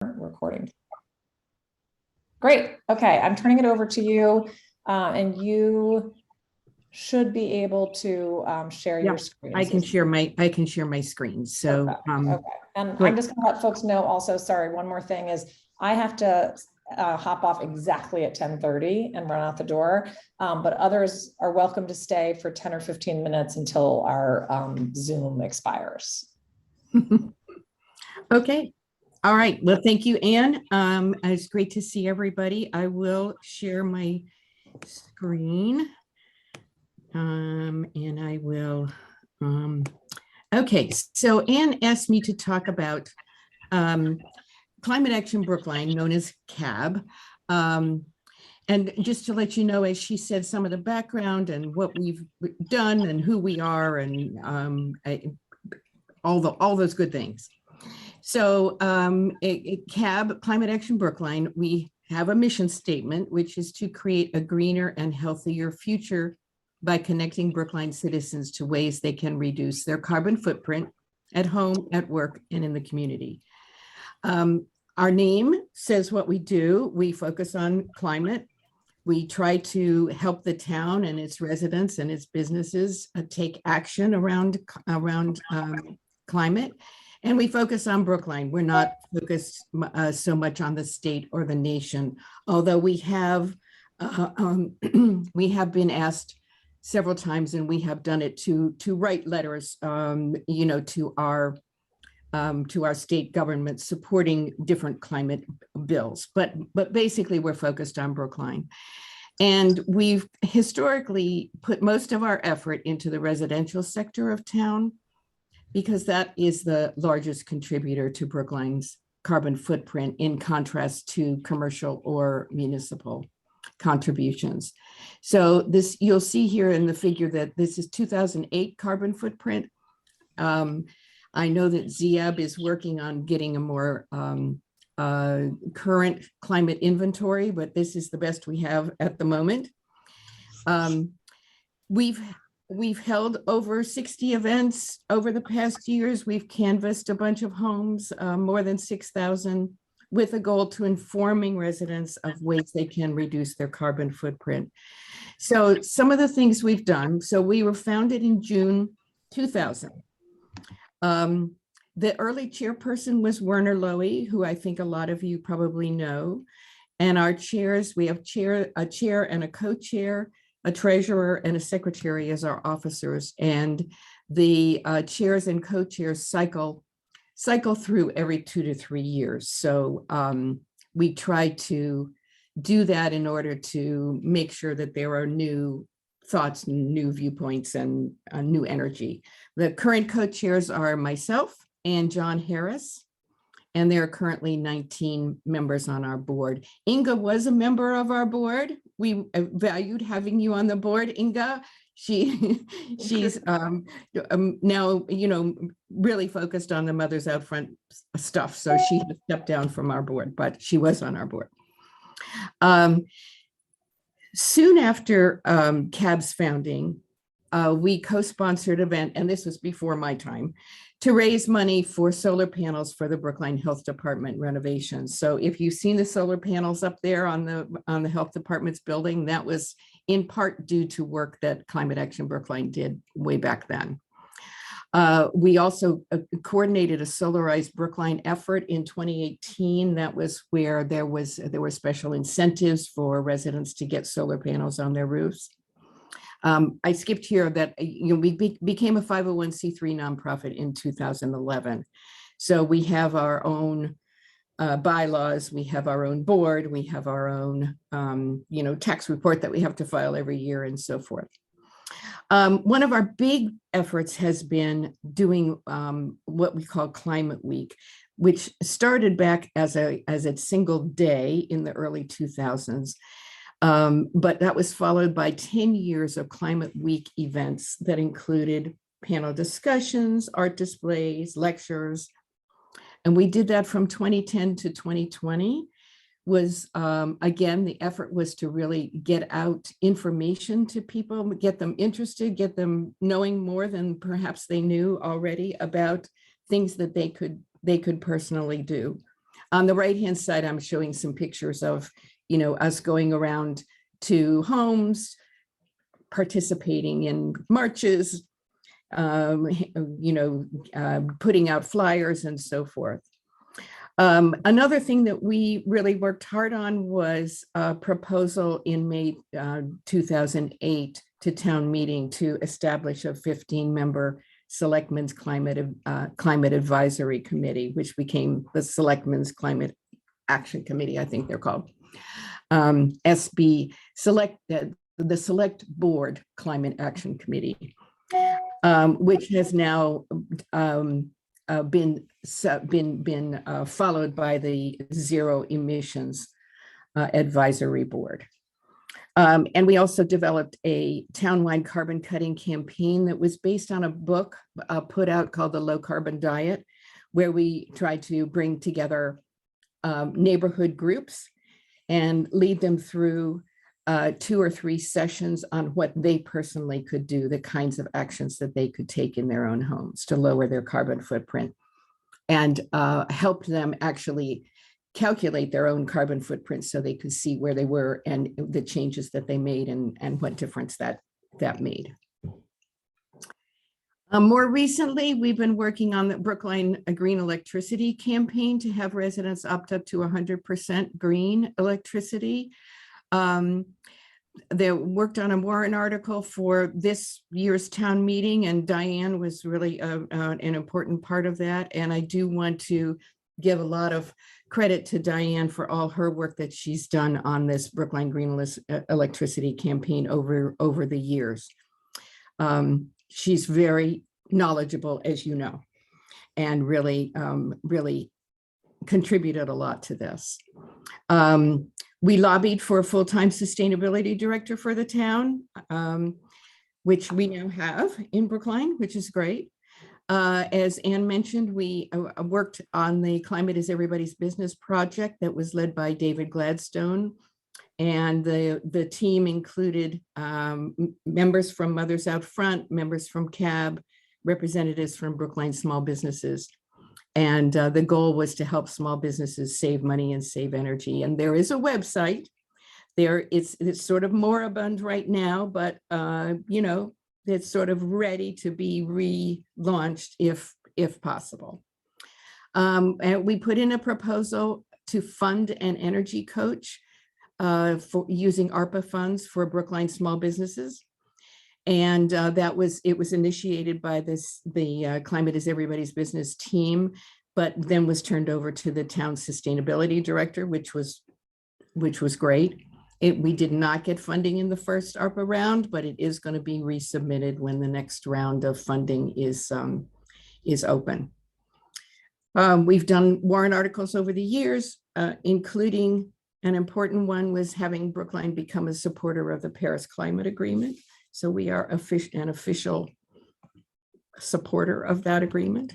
Recording. Great. Okay, I'm turning it over to you, and you should be able to share your screen. I can share my screen. So okay. And great. I'm just gonna let folks know also, sorry, one more thing is I have to hop off exactly at 10:30 and run out the door, but others are welcome to stay for 10 or 15 minutes until our Zoom expires. Okay. All right. Well, thank you, Anne. It's great to see everybody. I will share my screen. And I will, okay. So Anne asked me to talk about Climate Action Brookline, known as CAB. And just to let you know, as she said, some of the background and what we've done and who we are and all those good things. So CAB, Climate Action Brookline, we have a mission statement, which is to create a greener and healthier future by connecting Brookline citizens to ways they can reduce their carbon footprint at home, at work, and in the community. Our name says what we do. We focus on climate. We try to help the town and its residents and its businesses take action around climate. And we focus on Brookline. We're not focused so much on the state or the nation, although we have been asked several times, and we have done it to write letters, to our state government supporting different climate bills. But basically, we're focused on Brookline. And we've historically put most of our effort into the residential sector of town, because that is the largest contributor to Brookline's carbon footprint, in contrast to commercial or municipal contributions. So this, you'll see here in the figure that this is 2008 carbon footprint. I know that ZEAB is working on getting a more current climate inventory, but this is the best we have at the moment. We've held over 60 events over the past years. We've canvassed a bunch of homes, more than 6,000, with a goal to informing residents of ways they can reduce their carbon footprint. So some of the things we've done. So we were founded in June 2000. The early chairperson was Werner Lowy, who I think a lot of you probably know. And our chairs, we have a chair and a co-chair, a treasurer and a secretary as our officers, and the chairs and co-chairs cycle through every 2 to 3 years. So we try to do that in order to make sure that there are new thoughts, new viewpoints, and new energy. The current co-chairs are myself and John Harris, and there are currently 19 members on our board. Inga was a member of our board. We valued having you on the board, Inga. She's now, really focused on the Mothers Out Front stuff. So she has stepped down from our board, but she was on our board. Soon after CAB's founding, we co-sponsored an event, and this was before my time, to raise money for solar panels for the Brookline Health Department renovations. So if you've seen the solar panels up there on the Health Department's building, that was in part due to work that Climate Action Brookline did way back then. We also coordinated a Solarized Brookline effort in 2018. That was where there were special incentives for residents to get solar panels on their roofs. I skipped here that we became a 501c3 nonprofit in 2011. So we have our own bylaws, we have our own board, we have our own tax report that we have to file every year, and so forth. One of our big efforts has been doing what we call Climate Week, which started back as a single day in the early 2000s. But that was followed by 10 years of Climate Week events that included panel discussions, art displays, lectures. And we did that from 2010 to 2020. Again, the effort was to really get out information to people, get them interested, get them knowing more than perhaps they knew already about things that they could personally do. On the right-hand side, I'm showing some pictures of, us going around to homes, participating in marches, putting out flyers and so forth. Another thing that we really worked hard on was a proposal in May 2008 to town meeting to establish a 15-member Selectmen's Climate Advisory Committee, which became the Selectmen's Climate Action Committee, I think they're called. SB the Select Board Climate Action Committee, which has now been followed by the Zero Emissions Advisory Board. And we also developed a townwide carbon cutting campaign that was based on a book put out called The Low Carbon Diet, where we tried to bring together neighborhood groups and lead them through 2 or 3 sessions on what they personally could do, the kinds of actions that they could take in their own homes to lower their carbon footprint, and help them actually calculate their own carbon footprint so they could see where they were and the changes that they made and what difference that made. More recently, we've been working on the Brookline Green Electricity campaign to have residents opt up to 100% green electricity. They worked on a warrant article for this year's town meeting, and Diane was really an important part of that. And I do want to give a lot of credit to Diane for all her work that she's done on this Brookline Green Electricity campaign over the years. She's very knowledgeable, as you know, and really contributed a lot to this. We lobbied for a full-time sustainability director for the town, which we now have in Brookline, which is great. As Anne mentioned, we worked on the Climate is Everybody's Business project that was led by David Gladstone. And the team included members from Mothers Out Front, members from CAB, representatives from Brookline Small Businesses. And the goal was to help small businesses save money and save energy. And there is a website there. It's sort of moribund right now, but it's sort of ready to be relaunched if possible. And we put in a proposal to fund an energy coach for using ARPA funds for Brookline small businesses. And it was initiated by the Climate is Everybody's Business team, but then was turned over to the town sustainability director, which was great. We did not get funding in the first ARPA round, but it is going to be resubmitted when the next round of funding is open. We've done warrant articles over the years, including an important one was having Brookline become a supporter of the Paris Climate Agreement. So we are an official supporter of that agreement.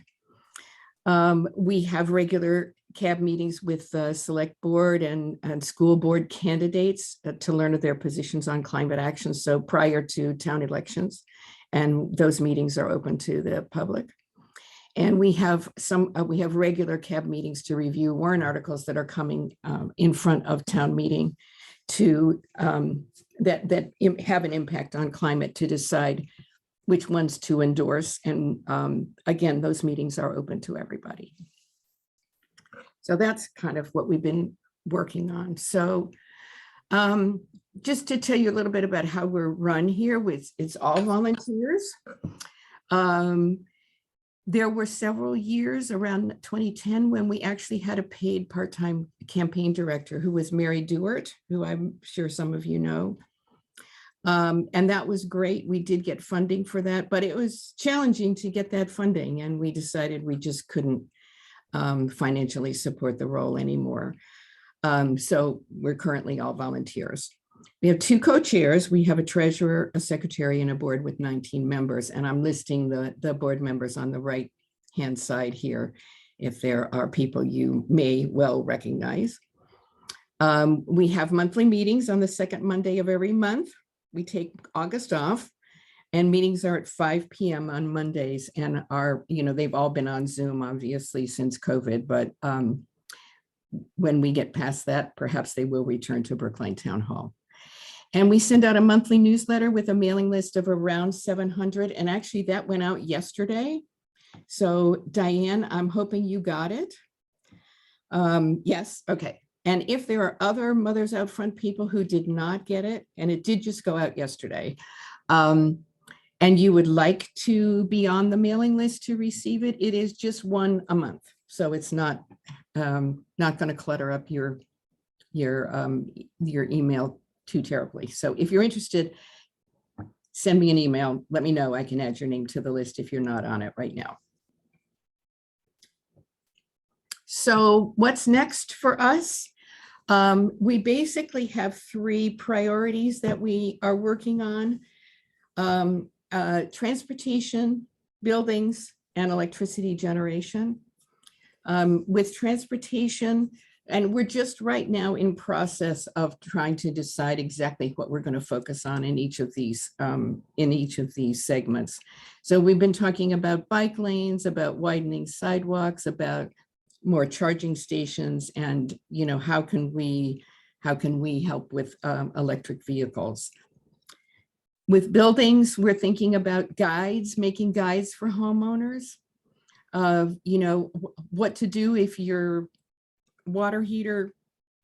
We have regular CAB meetings with the select board and school board candidates to learn of their positions on climate action. So prior to town elections, and those meetings are open to the public. And we have regular CAB meetings to review warrant articles that are coming in front of town meeting to that have an impact on climate, to decide which ones to endorse. And again, those meetings are open to everybody. So that's kind of what we've been working on. So just to tell you a little bit about how we're run here, it's all volunteers. There were several years around 2010 when we actually had a paid part-time campaign director, who was Mary Dewart, who I'm sure some of you know. And that was great. We did get funding for that, but it was challenging to get that funding. And we decided we just couldn't financially support the role anymore. So we're currently all volunteers. We have 2 co-chairs. We have a treasurer, a secretary, and a board with 19 members. And I'm listing the board members on the right-hand side here, if there are people you may well recognize. We have monthly meetings on the second Monday of every month. We take August off, and meetings are at 5 p.m. on Mondays, and they've all been on Zoom, obviously, since COVID, but when we get past that, perhaps they will return to Brookline Town Hall. And we send out a monthly newsletter with a mailing list of around 700. And actually that went out yesterday. So Diane, I'm hoping you got it. Yes, okay. And if there are other Mothers Out Front people who did not get it, and it did just go out yesterday, and you would like to be on the mailing list to receive it, it is just one a month. So it's not going to clutter up your email too terribly. So if you're interested, send me an email. Let me know. I can add your name to the list if you're not on it right now. So what's next for us? We basically have 3 priorities that we are working on. Transportation, buildings, and electricity generation. With transportation, and we're just right now in process of trying to decide exactly what we're going to focus on in each of these segments. So we've been talking about bike lanes, about widening sidewalks, about more charging stations, and how can we help with electric vehicles. With buildings, we're thinking about guides, making guides for homeowners of what to do if your water heater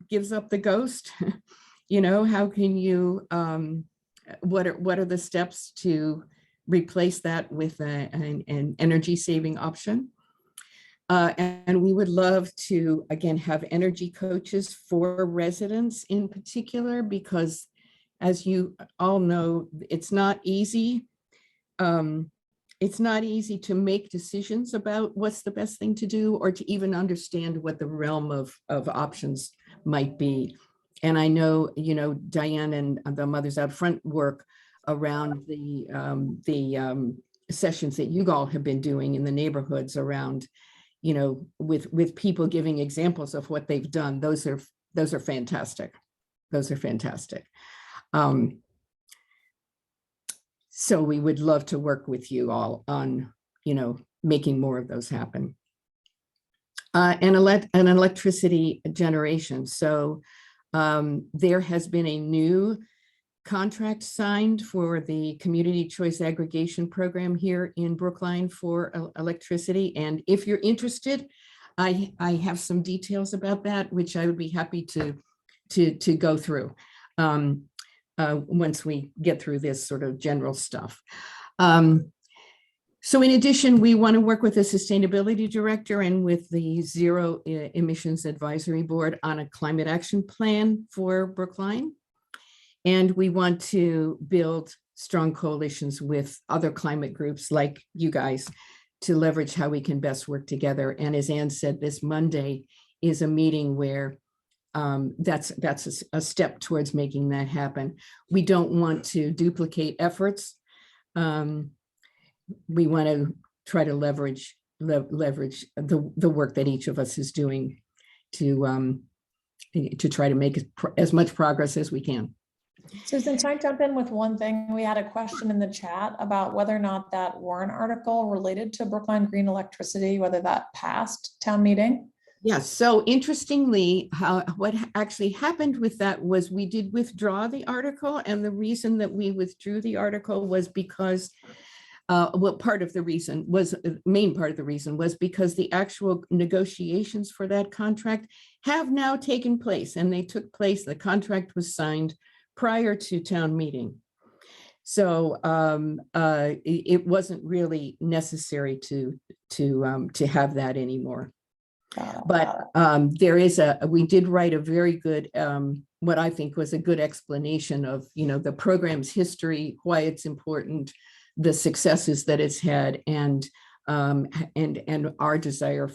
gives up the ghost. How can you what are the steps to replace that with an energy saving option. And we would love to, again, have energy coaches for residents in particular, because as you all know, it's not easy. It's not easy to make decisions about what's the best thing to do, or to even understand what the realm of options might be. And I know, Diane and the Mothers Out Front work around the sessions that you all have been doing in the neighborhoods around, with people giving examples of what they've done. Those are fantastic. Those are fantastic. So we would love to work with you all on, making more of those happen. And electricity generation. So there has been a new contract signed for the community choice aggregation program here in Brookline for electricity. And if you're interested, I have some details about that, which I would be happy to go through once we get through this sort of general stuff. So in addition, we want to work with the sustainability director and with the Zero Emissions Advisory Board on a climate action plan for Brookline. And we want to build strong coalitions with other climate groups like you guys to leverage how we can best work together. And as Anne said, this Monday is a meeting where that's a step towards making that happen. We don't want to duplicate efforts. We want to try to leverage the work that each of us is doing to try to make as much progress as we can. Susan, can I jump in with one thing? We had a question in the chat about whether or not that warrant article related to Brookline Green Electricity, whether that passed town meeting. Yes. So interestingly, what actually happened with that was we did withdraw the article. And the reason that we withdrew the article was because, main part of the reason was because the actual negotiations for that contract have now taken place, and they took place. The contract was signed prior to town meeting. So it wasn't really necessary to have that anymore. But we did write a very good, what I think was a good explanation of, the program's history, why it's important, the successes that it's had, and our desire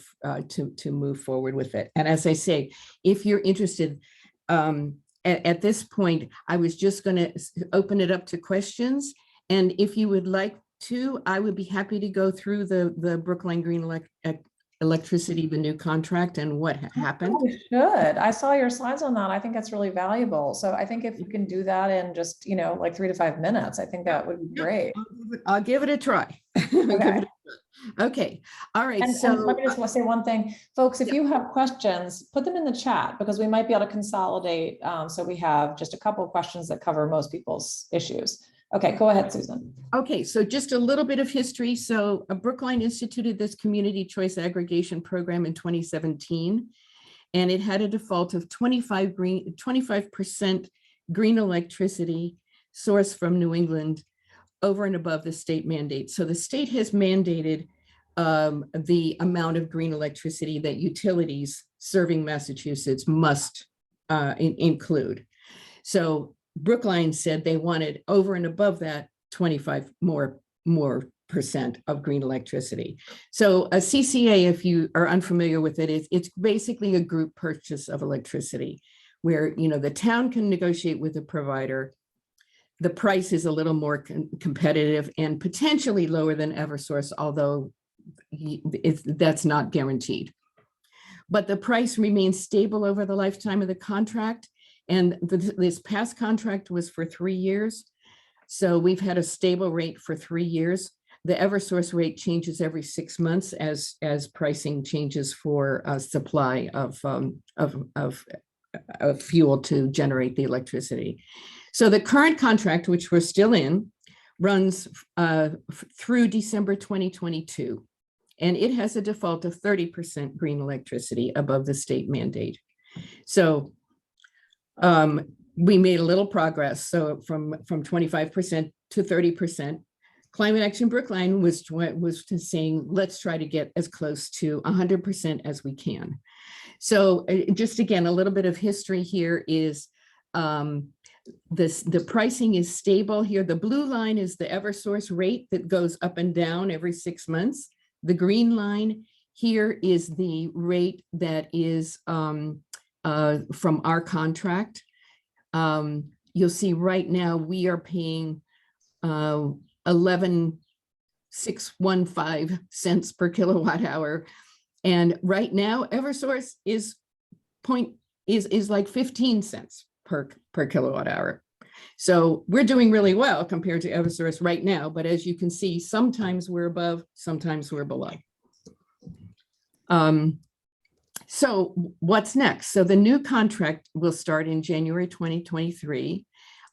to move forward with it. And as I say, if you're interested, at this point, I was just going to open it up to questions. And if you would like to, I would be happy to go through the Brookline Green Electricity, the new contract, and what happened. Oh, should. I saw your slides on that. I think that's really valuable. So I think if you can do that in just, like 3 to 5 minutes, I think that would be great. I'll give it a try. Okay. Okay, all right, And so let me just want to say one thing, folks, if you have questions, put them in the chat because we might be able to consolidate. So we have just a couple of questions that cover most people's issues. Okay, go ahead, Susan. okay, so just a little bit of history. So Brookline instituted this community choice aggregation program in 2017, and it had a default of 25% green electricity sourced from New England over and above the state mandate. So the state has mandated the amount of green electricity that utilities serving Massachusetts must include. So Brookline said they wanted over and above that 25 more percent of green electricity. So a CCA, if you are unfamiliar with it, it's basically a group purchase of electricity where, you know, the town can negotiate with the provider. The price is a little more competitive and potentially lower than Eversource, although that's not guaranteed. But the price remains stable over the lifetime of the contract. And this past contract was for 3 years. So we've had a stable rate for 3 years. The Eversource rate changes every 6 months as pricing changes for supply of fuel to generate the electricity. So the current contract, which we're still in, runs through December 2022, and it has a default of 30% green electricity above the state mandate. So we made a little progress. So from 25% to 30%. Climate Action Brookline was saying, let's try to get as close to 100% as we can. So just again, a little bit of history here is the pricing is stable here. The blue line is the Eversource rate that goes up and down every 6 months. The green line here is the rate that is from our contract. You'll see right now we are paying 11,615 cents per kilowatt hour. And right now, Eversource is like 15 cents per kilowatt hour. So we're doing really well compared to Eversource right now. But as you can see, sometimes we're above, sometimes we're below. So what's next? So the new contract will start in January 2023.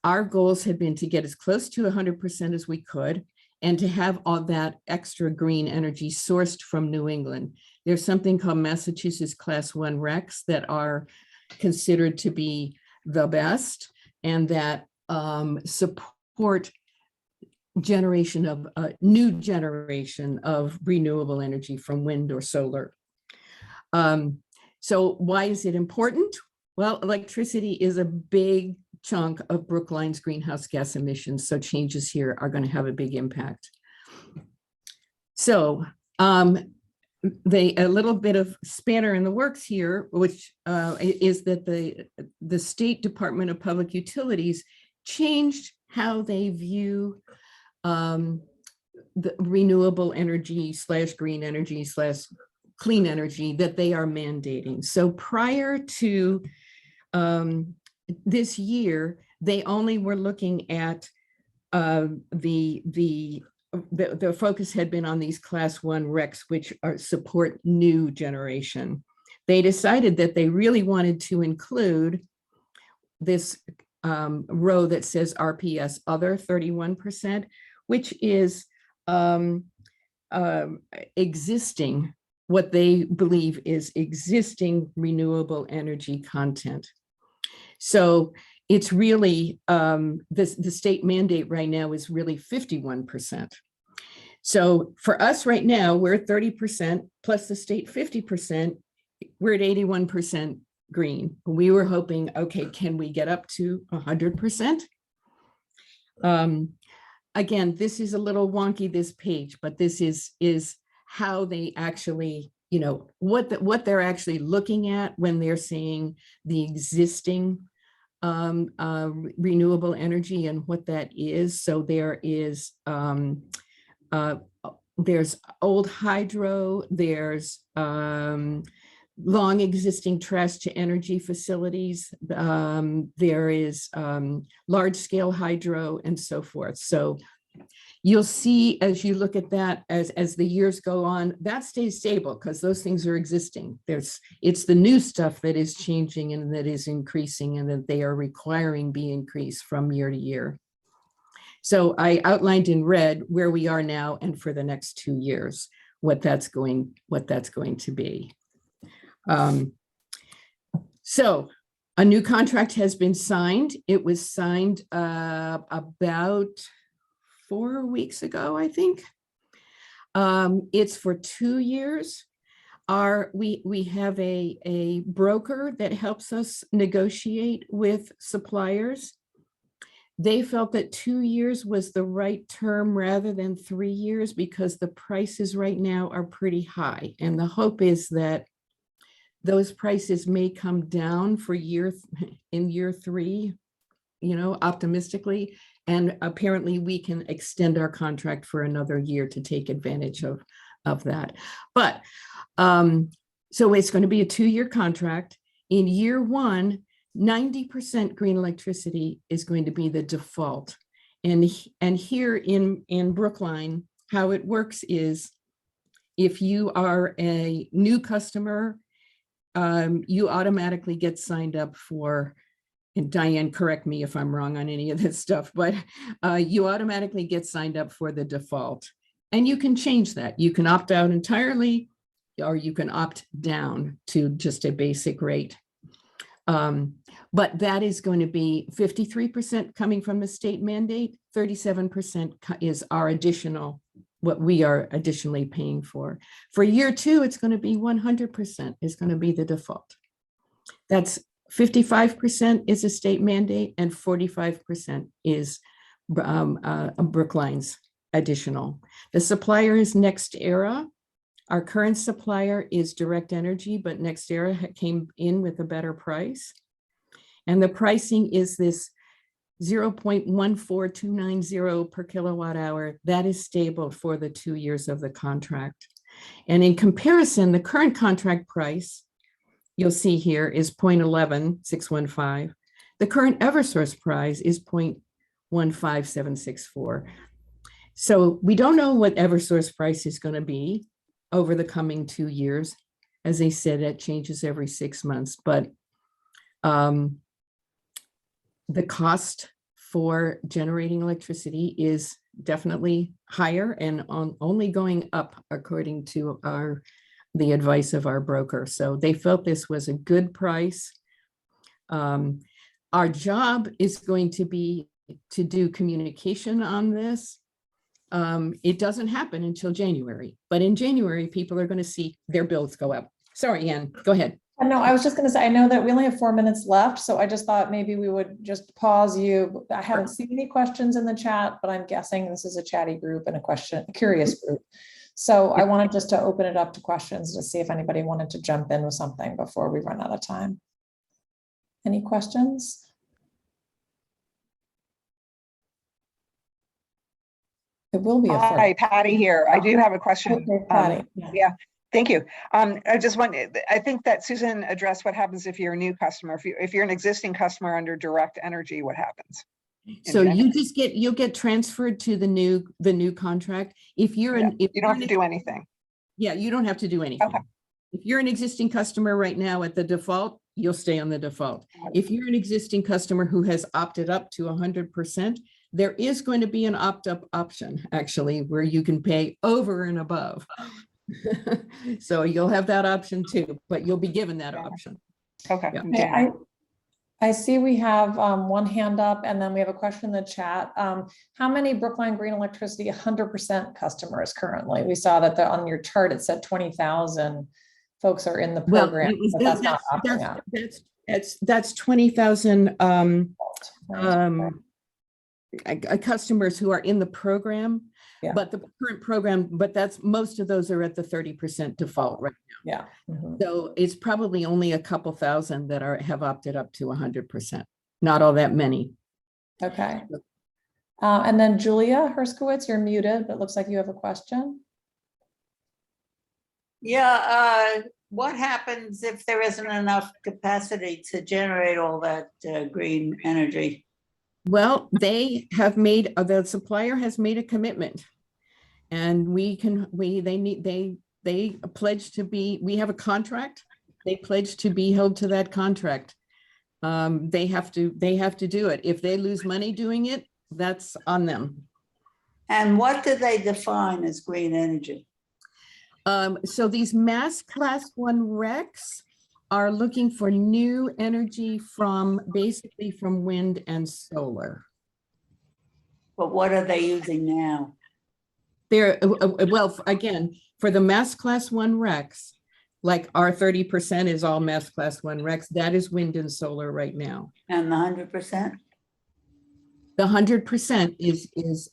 Our goals had been to get as close to 100% as we could and to have all that extra green energy sourced from New England. There's something called Massachusetts Class 1 RECs that are considered to be the best and that support generation of new generation of renewable energy from wind or solar. So why is it important? Well, electricity is a big chunk of Brookline's greenhouse gas emissions, so changes here are going to have a big impact. So a little bit of spanner in the works here, which is that the State Department of Public Utilities changed how they view the renewable energy / green energy / clean energy that they are mandating. So prior to this year, they only were looking at the focus had been on these Class 1 RECs, which support new generation. They decided that they really wanted to include this row that says RPS other 31%, which is existing, what they believe is existing renewable energy content. So it's really, the state mandate right now is really 51%. So for us right now, we're at 30% plus the state 50%, we're at 81% green. We were hoping, okay, can we get up to 100%? Again, this is a little wonky, this page, but this is how they actually, you know, what they're actually looking at when they're saying the existing renewable energy and what that is. So there is there's old hydro, there's long existing trash to energy facilities, there is large scale hydro and so forth. So You'll see as you look at that, as the years go on, that stays stable because those things are existing. It's the new stuff that is changing and that is increasing and that they are requiring be increased from year to year. So I outlined in red where we are now and for the next 2 years, what that's going to be. So a new contract has been signed. It was signed about 4 weeks ago, I think. It's for 2 years. We have a broker that helps us negotiate with suppliers. They felt that 2 years was the right term rather than 3 years because the prices right now are pretty high. And the hope is that those prices may come down for in year 3, optimistically. And apparently we can extend our contract for another year to take advantage of that. But so it's going to be a 2-year contract. In year 1, 90% green electricity is going to be the default. And here in Brookline, how it works is if you are a new customer, you automatically get signed up for, and Diane, correct me if I'm wrong on any of this stuff, but you automatically get signed up for the default. And you can change that. You can opt out entirely, or you can opt down to just a basic rate. But that is going to be 53% coming from the state mandate, 37% is our additional, what we are additionally paying for. For year 2, it's going to be 100% is going to be the default. That's 55% is a state mandate and 45% is Brookline's additional. The supplier is NextEra. Our current supplier is Direct Energy, but NextEra came in with a better price. And the pricing is this 0.14290 per kilowatt hour. That is stable for the 2 years of the contract. And in comparison, the current contract price, you'll see here, is 0.11615. The current Eversource price is 0.15764. So we don't know what Eversource price is going to be over the coming 2 years. As I said, it changes every 6 months, but the cost for generating electricity is definitely higher and only going up according to the advice of our broker. So they felt this was a good price. Our job is going to be to do communication on this. It doesn't happen until January, but in January, people are going to see their bills go up. Sorry, Ann, go ahead. No, I was just going to say, I know that we only have 4 minutes left, so I just thought maybe we would just pause you. I haven't seen any questions in the chat, but I'm guessing this is a chatty group and a curious group. So I wanted just to open it up to questions to see if anybody wanted to jump in with something before we run out of time. Any questions? It will be a Hi, Patty here. I do have a question. Okay, Patty. Yeah, thank you. I think that Susan addressed what happens if you're a new customer. If you're an existing customer under Direct Energy, what happens? So you'll get transferred to the new contract. If you're you don't have to do anything. Yeah, you don't have to do anything. Okay. If you're an existing customer right now at the default, you'll stay on the default. If you're an existing customer who has opted up to 100%, there is going to be an opt-up option, actually, where you can pay over and above. So you'll have that option too, but you'll be given that option. Okay. Yeah. I see we have one hand up, and then we have a question in the chat. How many Brookline Green Electricity 100% customers currently? We saw that on your chart, it said 20,000 folks are in the program, but that's not opting out. That's 20,000 customers who are in the program, but the current program, most of those are at the 30% default right now. Yeah. Mm-hmm. So it's probably only a couple thousand that have opted up to 100%. Not all that many. Okay. And then Julia Herskowitz, you're muted, but it looks like you have a question. Yeah, what happens if there isn't enough capacity to generate all that green energy? Well, they have made, the supplier has made a commitment. And they pledge to be, we have a contract. They pledge to be held to that contract. They have to do it. If they lose money doing it, that's on them. And what do they define as green energy? So these Mass Class 1 RECs are looking for new energy basically from wind and solar. But what are they using now? They're, well, again, for the Mass Class 1 RECs, like our 30% is all Mass Class 1 RECs, that is wind and solar right now. And the 100%? The 100% is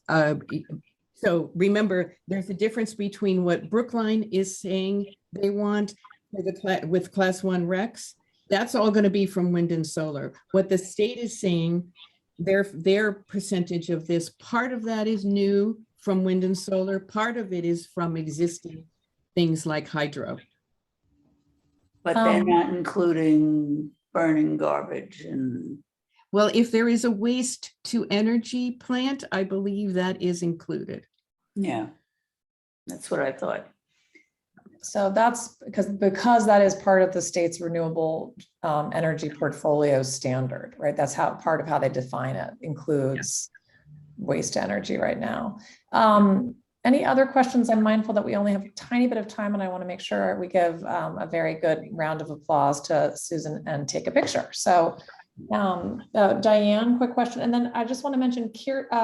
so remember, there's a difference between what Brookline is saying they want with Class 1 RECs. That's all going to be from wind and solar. What the state is saying, their percentage of this, part of that is new from wind and solar, part of it is from existing things like hydro. But they're not including burning garbage and. Well, if there is a waste to energy plant, I believe that is included. Yeah, that's what I thought. So that's because that is part of the state's renewable energy portfolio standard, right? That's how part of how they define it includes waste to energy right now. Any other questions? I'm mindful that we only have a tiny bit of time and I want to make sure we give a very good round of applause to Susan and take a picture. So Diane, quick question. And then I just want to mention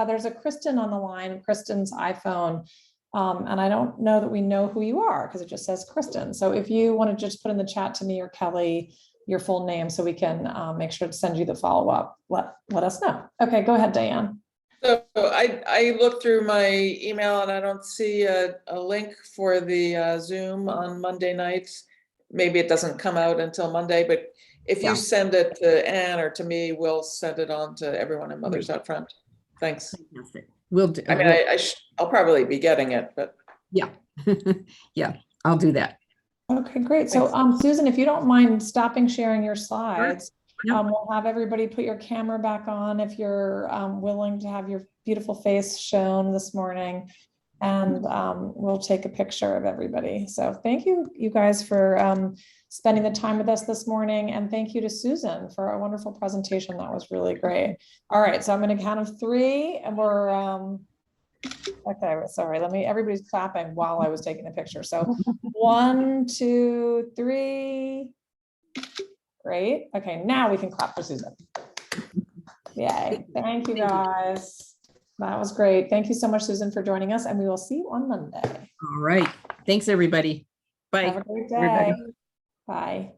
there's a Kristen on the line, Kristen's iPhone. And I don't know that we know who you are because it just says Kristen. So if you want to just put in the chat to me or Kelly, your full name, so we can make sure to send you the follow-up, let us know. Okay, go ahead, Diane. So I looked through my email and I don't see a link for the Zoom on Monday nights. Maybe it doesn't come out until Monday, but if you send it to Anne or to me, we'll send it on to everyone in Mothers Out Front. Thanks. We'll do. I mean, I'll probably be getting it, but. Yeah, yeah, I'll do that. Okay, great. So Susan, if you don't mind stopping sharing your slides, Sure. Yep. we'll have everybody put your camera back on if you're willing to have your beautiful face shown this morning. And we'll take a picture of everybody. So thank you, you guys, for spending the time with us this morning. And thank you to Susan for a wonderful presentation. That was really great. All right, so I'm going to count of 3 and we're, okay, sorry, everybody's clapping while I was taking the picture. So 1, 2, 3. Great. Okay, now we can clap for Susan. Yay. Thank you, guys. That was great. Thank you so much, Susan, for joining us, and we will see you on Monday. All right. Thanks, everybody. Bye. Have a great day. Everybody. Bye.